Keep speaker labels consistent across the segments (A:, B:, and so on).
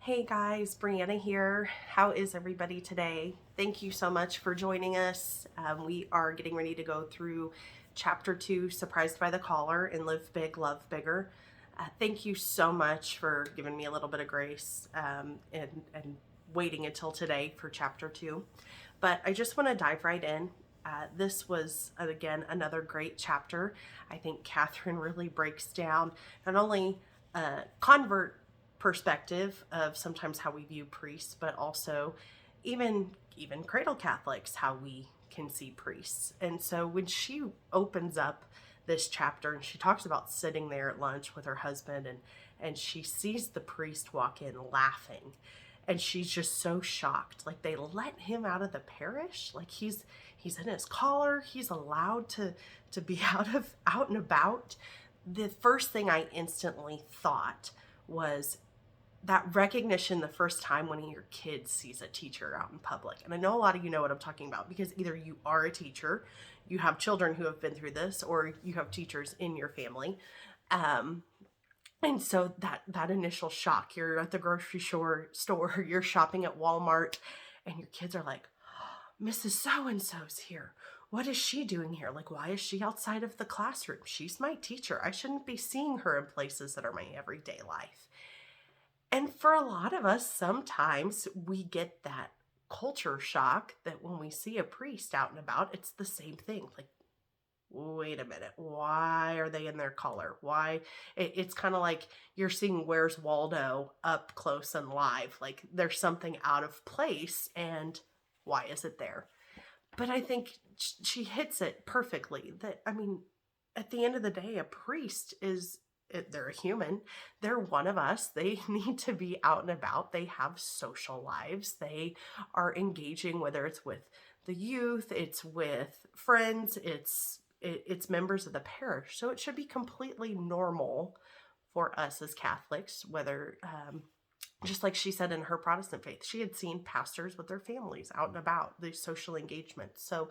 A: Hey guys, Brianna here. How is everybody today? Thank you so much for joining us. We are getting ready to go through chapter 2, Surprised by the Caller, and Live Big, Love Bigger. Thank you so much for giving me a little bit of grace and waiting until today for chapter 2. But I just want to dive right in. This was, again, another great chapter. I think Kathryn really breaks down not only convert perspective of sometimes how we view priests, but also even cradle Catholics, how we can see priests. And so when she opens up this chapter and she talks about sitting there at lunch with her husband and she sees the priest walk in laughing, and she's just so shocked. Like, they let him out of the parish, like he's in his collar, he's allowed to be out and about. The first thing I instantly thought was that recognition the first time when your kid sees a teacher out in public. And I know a lot of you know what I'm talking about, because either you are a teacher, you have children who have been through this, or you have teachers in your family. And so that initial shock, you're at the grocery store, you're shopping at Walmart, and your kids are like, Mrs. So-and-so's here. What is she doing here? Like, why is she outside of the classroom? She's my teacher. I shouldn't be seeing her in places that are my everyday life. And for a lot of us, sometimes we get that culture shock that when we see a priest out and about, it's the same thing. Like, wait a minute, why are they in their collar? Why? It's kind of like you're seeing Where's Waldo up close and live. Like, there's something out of place, and why is it there? But I think she hits it perfectly. That, I mean, at the end of the day, a priest they're a human. They're one of us. They need to be out and about. They have social lives. They are engaging, whether it's with the youth, it's with friends, it's members of the parish. So it should be completely normal for us as Catholics, whether just like she said in her Protestant faith, she had seen pastors with their families out and about, the social engagement. So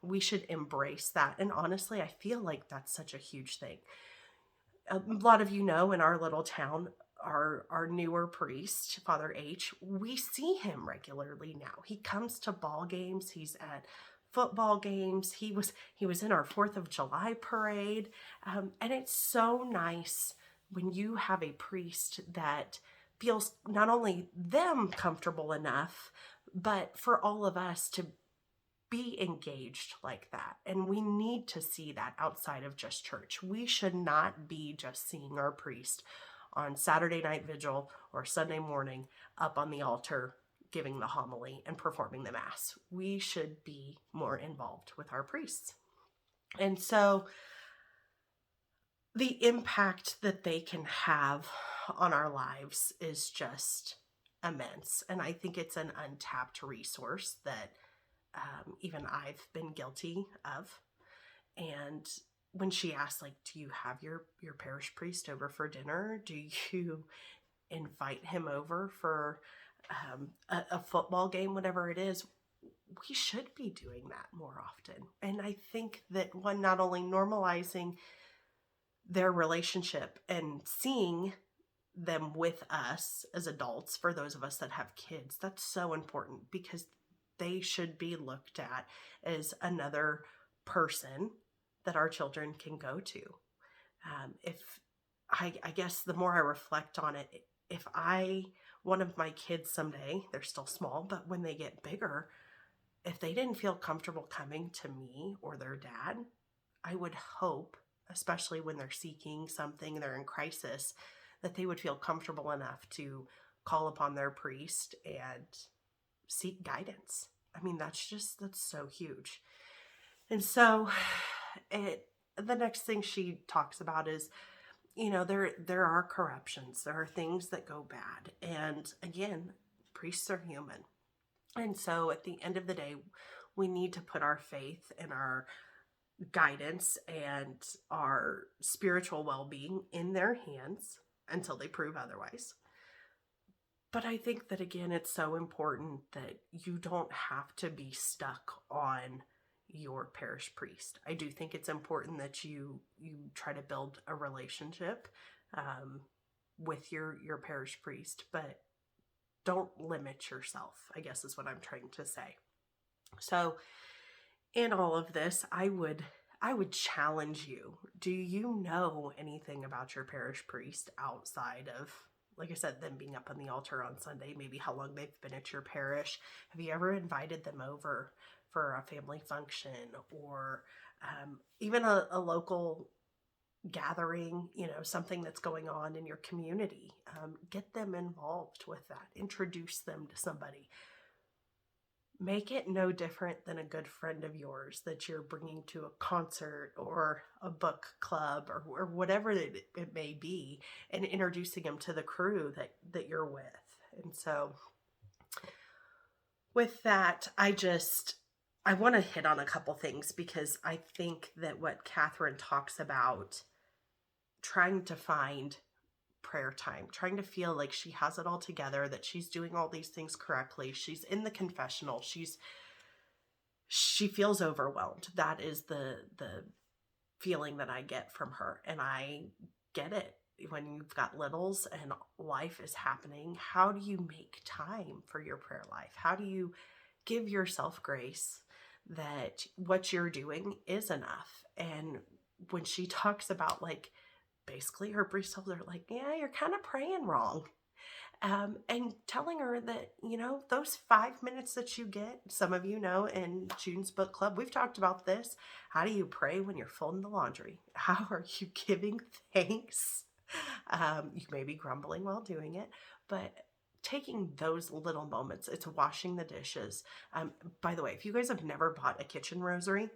A: we should embrace that. And honestly, I feel like that's such a huge thing. A lot of you know, in our little town, our newer priest, Father H, we see him regularly now. He comes to ball games. He's at football games. He was in our 4th of July parade. And it's so nice when you have a priest that feels not only them comfortable enough, but for all of us to be engaged like that. And we need to see that outside of just church. We should not be just seeing our priest on Saturday night vigil or Sunday morning up on the altar giving the homily and performing the mass. We should be more involved with our priests. And so the impact that they can have on our lives is just immense. And I think it's an untapped resource that even I've been guilty of. And when she asked, like, do you have your parish priest over for dinner? Do you invite him over for a football game, whatever it is? We should be doing that more often. And I think that one, not only normalizing their relationship and seeing them with us as adults, for those of us that have kids, that's so important, because they should be looked at as another person that our children can go to. If I guess the more I reflect on it, if one of my kids someday, they're still small, but when they get bigger, if they didn't feel comfortable coming to me or their dad, I would hope, especially when they're seeking something, they're in crisis, that they would feel comfortable enough to call upon their priest and seek guidance. I mean, that's so huge. And so the next thing she talks about is, there are corruptions. There are things that go bad. And again, priests are human. And so at the end of the day, we need to put our faith and our guidance and our spiritual well-being in their hands until they prove otherwise. But I think that, again, it's so important that you don't have to be stuck on your parish priest. I do think it's important that you try to build a relationship with your parish priest, but Don't limit yourself, I guess is what I'm trying to say. So in all of this, I would challenge you. Do you know anything about your parish priest outside of, like I said, them being up on the altar on Sunday, maybe how long they've been at your parish? Have you ever invited them over for a family function, or even a local gathering, something that's going on in your community? Get them involved with that. Introduce them to somebody. Make it no different than a good friend of yours that you're bringing to a concert or a book club or whatever it may be, and introducing them to the crew that you're with. And so with that, I want to hit on a couple things, because I think that what Kathryn talks about, trying to find prayer time, trying to feel like she has it all together, that she's doing all these things correctly. She's in the confessional. She feels overwhelmed. That is the feeling that I get from her. And I get it. When you've got littles and life is happening, how do you make time for your prayer life? How do you give yourself grace that what you're doing is enough? And when she talks about, like, basically her priest tells her, like, yeah, you're kind of praying wrong. And telling her that, those 5 minutes that you get, some of you know, in June's book club, we've talked about this. How do you pray when you're folding the laundry? How are you giving thanks? You may be grumbling while doing it, but taking those little moments, it's washing the dishes. By the way, if you guys have never bought a kitchen rosary,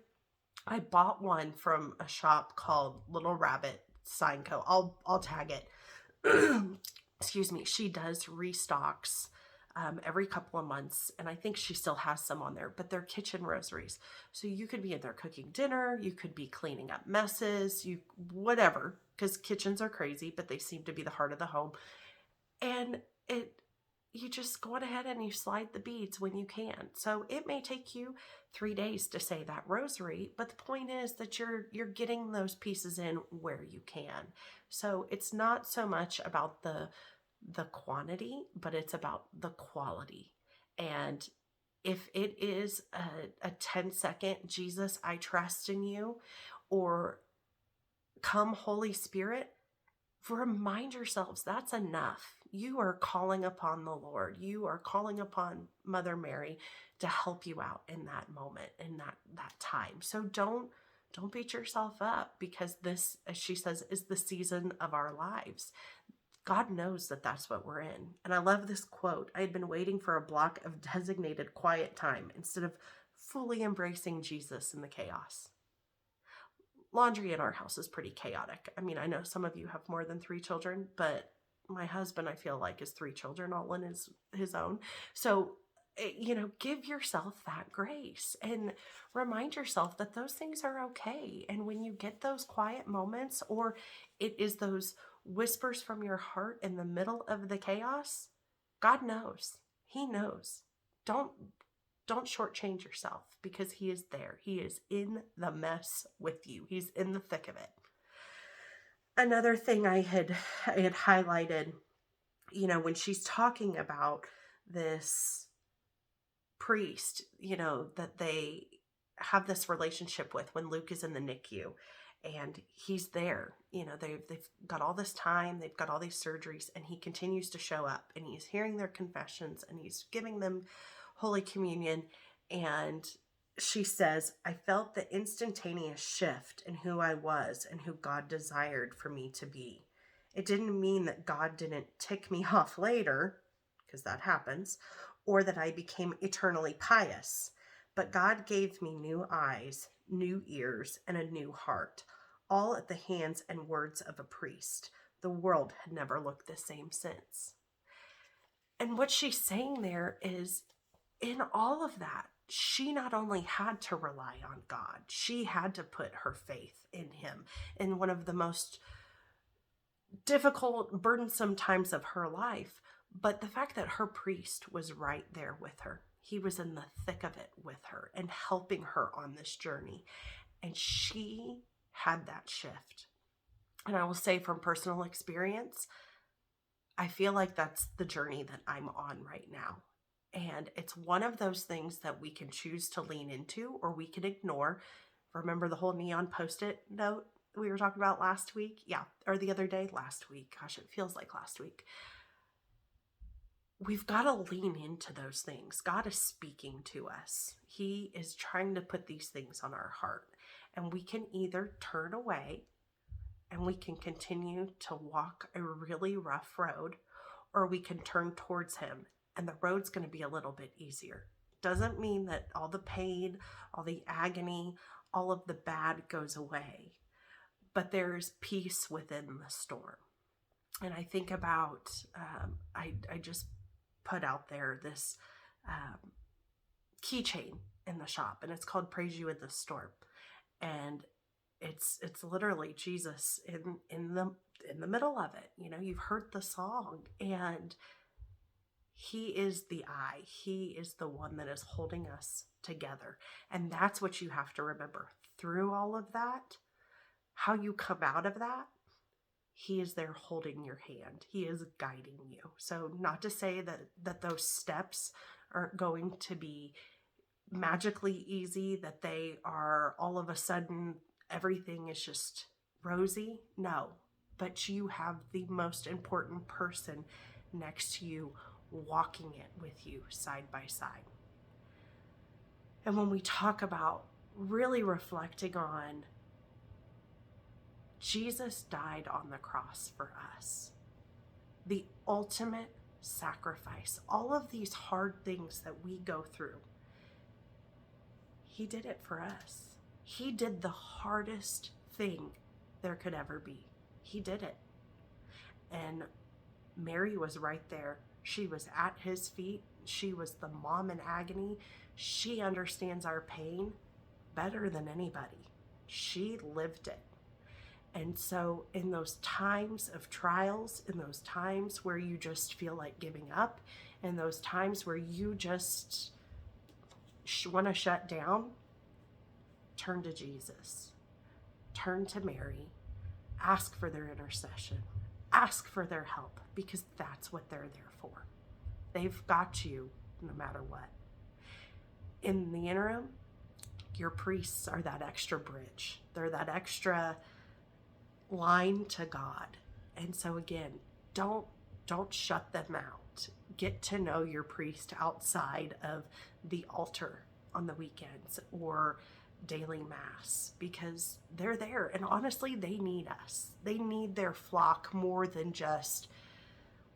A: I bought one from a shop called Little Rabbit Sign Co. I'll tag it. Excuse me. She does restocks every couple of months, and I think she still has some on there, but they're kitchen rosaries. So you could be in there cooking dinner, you could be cleaning up messes, whatever, because kitchens are crazy, but they seem to be the heart of the home. And you just go on ahead and you slide the beads when you can. So it may take you 3 days to say that rosary, but the point is that you're getting those pieces in where you can. So it's not so much about the quantity, but it's about the quality. And if it is a 10-second, Jesus, I trust in you, or come Holy Spirit, remind yourselves that's enough. You are calling upon the Lord. You are calling upon Mother Mary to help you out in that moment, in that time. So don't beat yourself up, because this, as she says, is the season of our lives. God knows that that's what we're in. And I love this quote. I had been waiting for a block of designated quiet time instead of fully embracing Jesus in the chaos. Laundry in our house is pretty chaotic. I mean, I know some of you have more than 3 children, but my husband, I feel like, is 3 children all in his own. So, give yourself that grace and remind yourself that those things are okay. And when you get those quiet moments, or it is those whispers from your heart in the middle of the chaos, God knows. He knows. Don't shortchange yourself, because he is there. He is in the mess with you. He's in the thick of it. Another thing I had highlighted, when she's talking about this priest, that they have this relationship with when Luke is in the NICU, and he's there, they've got all this time, they've got all these surgeries, and he continues to show up, and he's hearing their confessions, and he's giving them Holy Communion. And she says, I felt the instantaneous shift in who I was and who God desired for me to be. It didn't mean that God didn't tick me off later, because that happens, or that I became eternally pious. But God gave me new eyes, new ears, and a new heart, all at the hands and words of a priest. The world had never looked the same since. And what she's saying there is, in all of that, she not only had to rely on God, she had to put her faith in him in one of the most difficult, burdensome times of her life. But the fact that her priest was right there with her, he was in the thick of it with her and helping her on this journey. And she had that shift. And I will say, from personal experience, I feel like that's the journey that I'm on right now. And it's one of those things that we can choose to lean into or we can ignore. Remember the whole neon post-it note we were talking about last week? Yeah, or the other day, last week. Gosh, it feels like last week. We've got to lean into those things. God is speaking to us. He is trying to put these things on our heart. And we can either turn away and we can continue to walk a really rough road, or we can turn towards Him and the road's going to be a little bit easier. Doesn't mean that all the pain, all the agony, all of the bad goes away, but there's peace within the storm. And I think about, I just put out there this keychain in the shop, and it's called Praise You in the Storm. And it's literally Jesus in the middle of it. You know, you've heard the song, and He is the eye. He is the one that is holding us together. And that's what you have to remember through all of that. How you come out of that, He is there holding your hand. He is guiding you. So not to say that those steps aren't going to be magically easy, that they are all of a sudden everything is just rosy. No, but you have the most important person next to you, walking it with you side by side. And when we talk about really reflecting on Jesus died on the cross for us, the ultimate sacrifice, all of these hard things that we go through, He did it for us. He did the hardest thing there could ever be. He did it. And Mary was right there. She was at His feet. She was the mom in agony. She understands our pain better than anybody. She lived it. And so in those times of trials, in those times where you just feel like giving up, in those times where you just want to shut down, turn to Jesus. Turn to Mary. Ask for their intercession. Ask for their help, because that's what they're there for. They've got you no matter what. In the interim, your priests are that extra bridge. They're that extra line to God. And so again, don't shut them out. Get to know your priest outside of the altar on the weekends or daily mass, because they're there, and honestly they need us. They need their flock more than just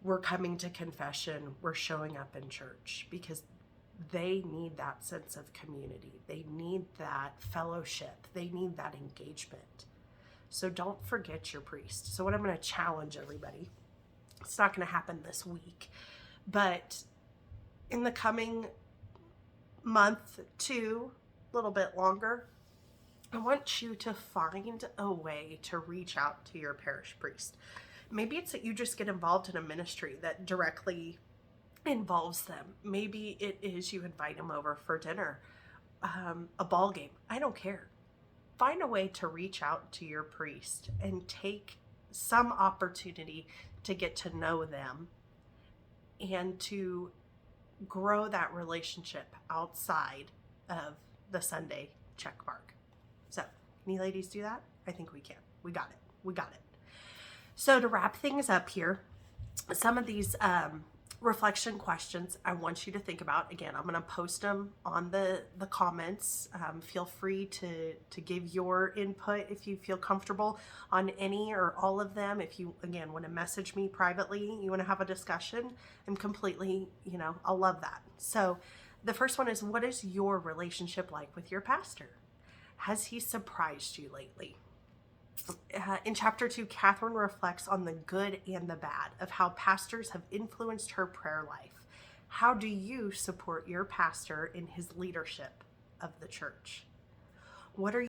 A: we're coming to confession, we're showing up in church, because they need that sense of community. They need that fellowship. They need that engagement. So don't forget your priest. So what I'm going to challenge everybody, it's not going to happen this week, but in the coming month, two, a little bit longer, I want you to find a way to reach out to your parish priest. Maybe it's that you just get involved in a ministry that directly involves them. Maybe it is you invite them over for dinner, a ball game. I don't care. Find a way to reach out to your priest and take some opportunity to get to know them and to grow that relationship outside of the Sunday check mark. So, can you ladies do that? I think we can. We got it. We got it. So to wrap things up here, some of these reflection questions I want you to think about. Again, I'm going to post them on the comments. Feel free to give your input if you feel comfortable on any or all of them. If you, again, want to message me privately, you want to have a discussion, I'm completely, I'll love that. So the first one is, what is your relationship like with your pastor? Has he surprised you lately? In chapter 2, Kathryn reflects on the good and the bad of how pastors have influenced her prayer life. How do you support your pastor in his leadership of the church? What are